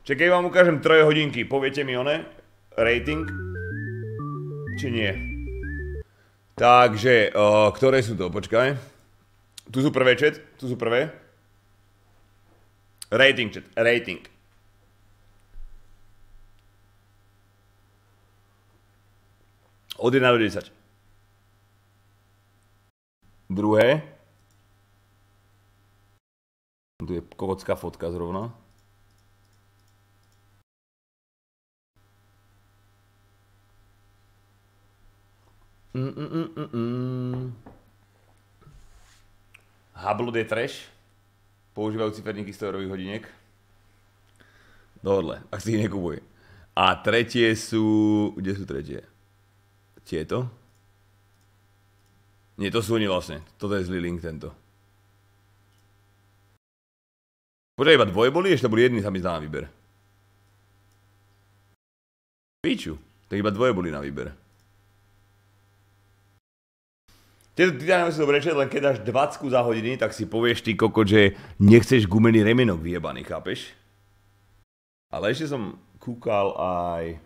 Čiže keď vám ukážem 3 hodinky, poviete mi one, rating, či nie. Takže, ktoré sú to? Počkaj. Tu sú prvé, chat, tu sú prvé. Rating, chat, rating. Od 1 do 10. Druhé. Tu je kokocká fotka zrovna. Hublot je trash. Používajú ciferníky 100 eurových hodiniek. Dohodle, ak si ich nekupuj. A tretie sú... Kde sú tretie? Tieto? Nie, to sú oni vlastne. Toto je zlý link tento. Počkaj, iba dvoje boli? Ešte boli jedni, sa mi zdá na výber. Píču. Tak iba dvoje boli na výber. Tieto titánové sú dobré, len keď dáš 20 za hodiny, tak si povieš ty kokot, že nechceš gumený remienok vyjebaný, chápeš? Ale ešte som kúkal aj...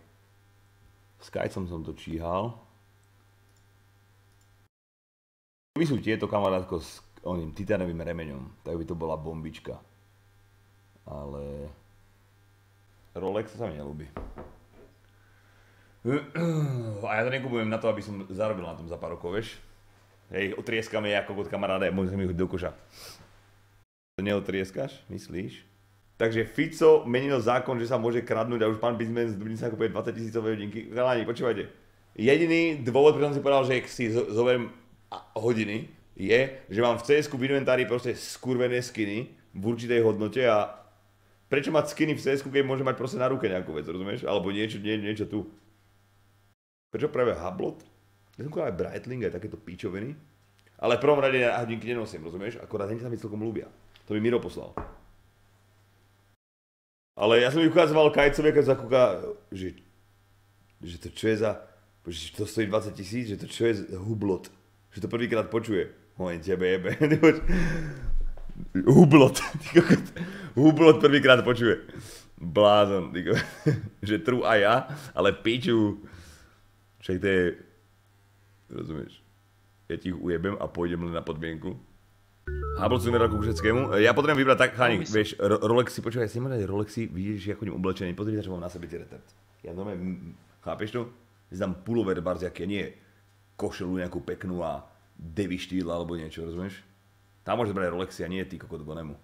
S Kajcom som to číhal. Keby sú tieto kamarátko s oným titánovým remeňom, tak by to bola bombička. Ale... Rolex sa mi nelúbi. A ja to nekupujem na to, aby som zarobil na tom za pár rokov, vieš? Hej, otrieskame ja kokot kamaráde, môžem ich do koša. To neotrieskaš, myslíš? Takže Fico menil zákon, že sa môže kradnúť a už pán biznes z Dubnice nakupuje 20 000 hodinky. Kaláni, počúvajte. Jediný dôvod, prečo som si povedal, že si zoberiem hodiny, je, že mám v CS-ku v inventári proste skurvené skiny v určitej hodnote a prečo mať skiny v CS-ku, keď môže mať proste na ruke nejakú vec, rozumieš? Alebo niečo tu. Prečo práve Hublot? Ja som kúkal aj Breitling, aj takéto píčoviny. Ale v prvom rade na hodinky nenosím, rozumieš? Akorát hneď sa mi celkom ľúbia. To mi Miro poslal. Ale ja som mi ukázoval Kajcovi, keď sa kúka, že to čo je za... Že to stojí 20 000, že to čo je za Hublot. Že to prvýkrát počuje. Hoj, tebe jebe. Hublot. Hublot prvýkrát počuje. Blázon. Že true aj ja, ale píču. Však to je... Rozumieš? Ja ti ich ujebem a pôjdem len na podmienku. Hublot sú neroku k všetkému. Ja potrebujem vybrať tak, chánik, vieš, Rolexy, počúvaj, ja si môžem dať Rolexy, vidíš, že ja chodím oblečený, pozri sa, čo mám na sebe tie recept. Ja normálne, chápeš to? Si dám pullover barziaké, nie košelu nejakú peknú a Devi štýl alebo niečo, rozumieš? Tam môžeš brať Rolexy a nie ty kokot vonemu.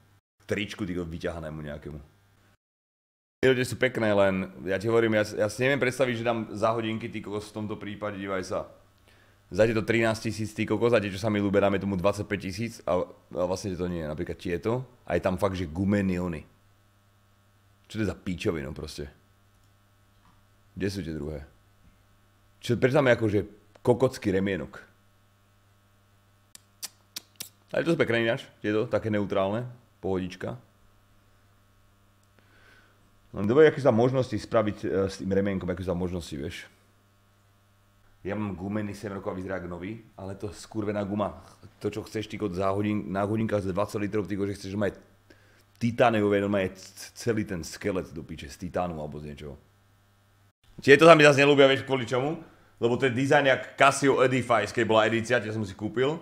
Tričku ty vyťahanému nejakému. Tie sú pekné, len ja ti hovorím, ja si neviem predstaviť, že dám za hodinky ty kokos v tomto prípade, dívaj sa. Za tieto 13 000 ty kokos, a tie, čo sa mi ľúbe, dáme tomu 25 000 a vlastne to nie je, napríklad tieto. A je tam fakt, že gumený ony. Čo to je za píčovinu proste? Kde sú tie druhé? Čo prečo tam je akože kokocký remienok? Ale to sú pekné ináč, tieto, také neutrálne, pohodička. Len dobre, aké sú tam možnosti spraviť s tým remienkom, aké sú tam možnosti, vieš. Ja mám gumený 7 rokov a vyzerá jak nový, ale to skurvená guma. To, čo chceš ty na hodinkách z 20 litrov, ty že chceš mať titániové, normálne celý ten skelet do piče z titánu alebo z niečoho. Tieto sa mi zase nelúbia, vieš kvôli čomu? Lebo to je dizajn jak Casio Edifice, keď bola edícia, čo som si kúpil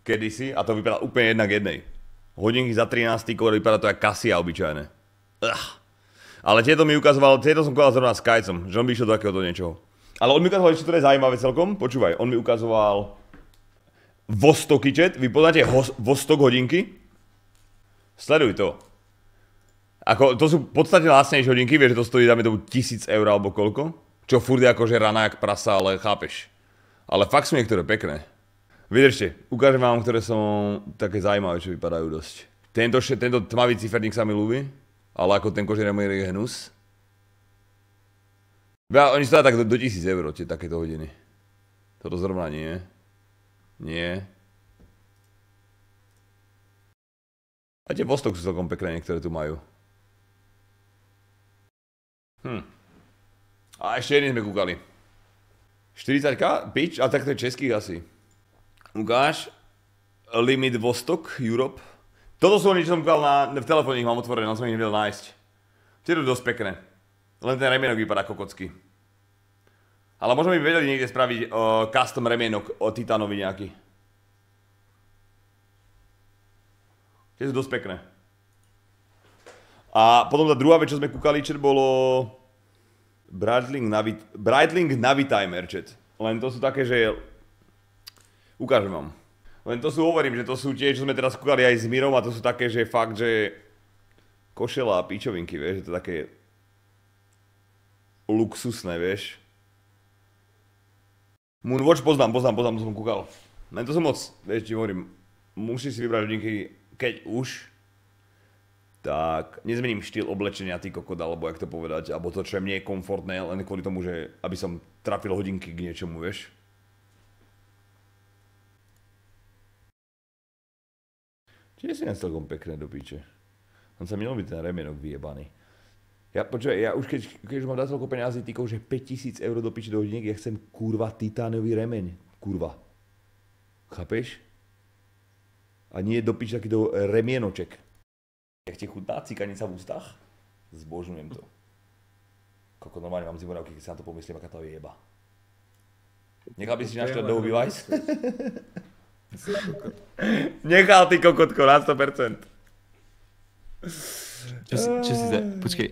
kedysi a to vypadá úplne jednak jednej. Hodinky za 13 týkov, vypadá to jak Cassia obyčajné. Ale tieto mi ukazoval, tieto som kúpil zrovna s Kajcom, že on by išiel do takéhoto niečoho. Ale on mi ukazoval, čo to je zaujímavé celkom, počúvaj, on mi ukazoval Vostoky, chat, vy poznáte Vostok hodinky? Sleduj to. Ako, to sú podstatne lacnejšie hodinky, vieš, že to stojí, dáme tomu 1000 eur alebo koľko? Čo furt je akože rana jak prasa, ale chápeš. Ale fakt sú niektoré pekné. Vydržte, ukážem vám, ktoré sú také zaujímavé, čo vypadajú dosť. Tento tmavý ciferník sa mi ľúbi, ale ako ten kožený je hnus. Oni stojí tak do 1000 eur, tie takéto hodiny. Toto zrovna nie. Nie. A tie Vostok sú celkom pekné, niektoré tu majú. A ešte jedný sme kúkali. 40k? Pič? Ale tak to je českých asi. Ukáž. Limit Vostok Europe. Toto sú oni, čo som kúkal v telefóne, ich mám otvorené, no som ich nevedel nájsť. Tie sú dosť pekné. Len ten remienok vypadá kokocky. Ale možno by vedeli niekde spraviť custom remienok titánový nejaký. Tie sú dosť pekné. A potom tá druhá vec, čo sme kúkali, chat, bolo Breitling Navitime chat. Len to sú také, že... Ukážem vám. Len to sú, hovorím, že to sú tie, čo sme teraz kúkali aj s Mirom a to sú také, že fakt, že... Košela a pičovinky, vieš, že to také... luxusné, vieš. Moonwatch poznám, to som kúkal. Len to som moc, vieš, ti hovorím, musíš si vybrať hodinky, keď už, tak nezmením štýl oblečenia, ty kokot, alebo jak to povedať, alebo to, čo je mne komfortné, len kvôli tomu, že aby som trafil hodinky k niečomu, vieš. Čiže si celkom pekné do píče. On sa mi ľúbi ten remienok vyjebaný. Ja, počúvaj, ja už keď už mám dať toľko peniazy, týkov, že 5000 eur do piči do hodiniek, ja chcem kurva titánový remeň. Kurva. Chápeš? A nie do piči taký do remienoček. Jak ti chutná cikanica v ústach? Zbožňujem to. Koko, normálne mám zimorávky, keď sa na to pomyslím, aká to je jeba. Nechal by si našťať do huby Vice? Nechal ty kokotko na 100%. Čo si počkej.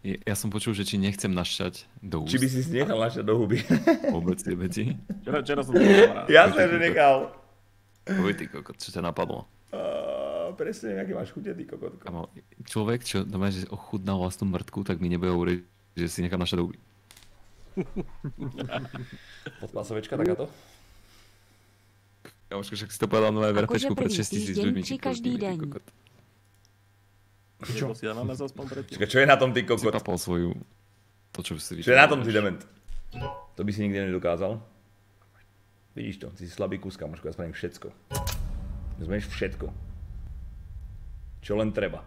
Ja som počul, že či nechcem našťať do úst. Či by si nechal našťať do huby. Vôbec tie veci. Včera som to povedal. Jasné, že nechal. Povej ty kokot, čo ťa napadlo? Presne, aký máš chute, ty kokotko. Človek, čo doma, že ochutná vlastnú mŕtku, tak mi nebude hovoriť, že si nechám našťať do huby. Podpásovečka, takáto? Kamoško, však si to povedal nové verpečku pred 6000 ľuďmi. Či každý deň. Čo? Si dáme aspoň predtým. Čo je na tom, ty kokot? Si papal svoju... To, čo by si Čo je na tom, ty dement? To by si nikdy nedokázal. Vidíš to, ty si slabý kus, kamoško, ja spravím všetko. Zmeniš všetko. Čo len treba.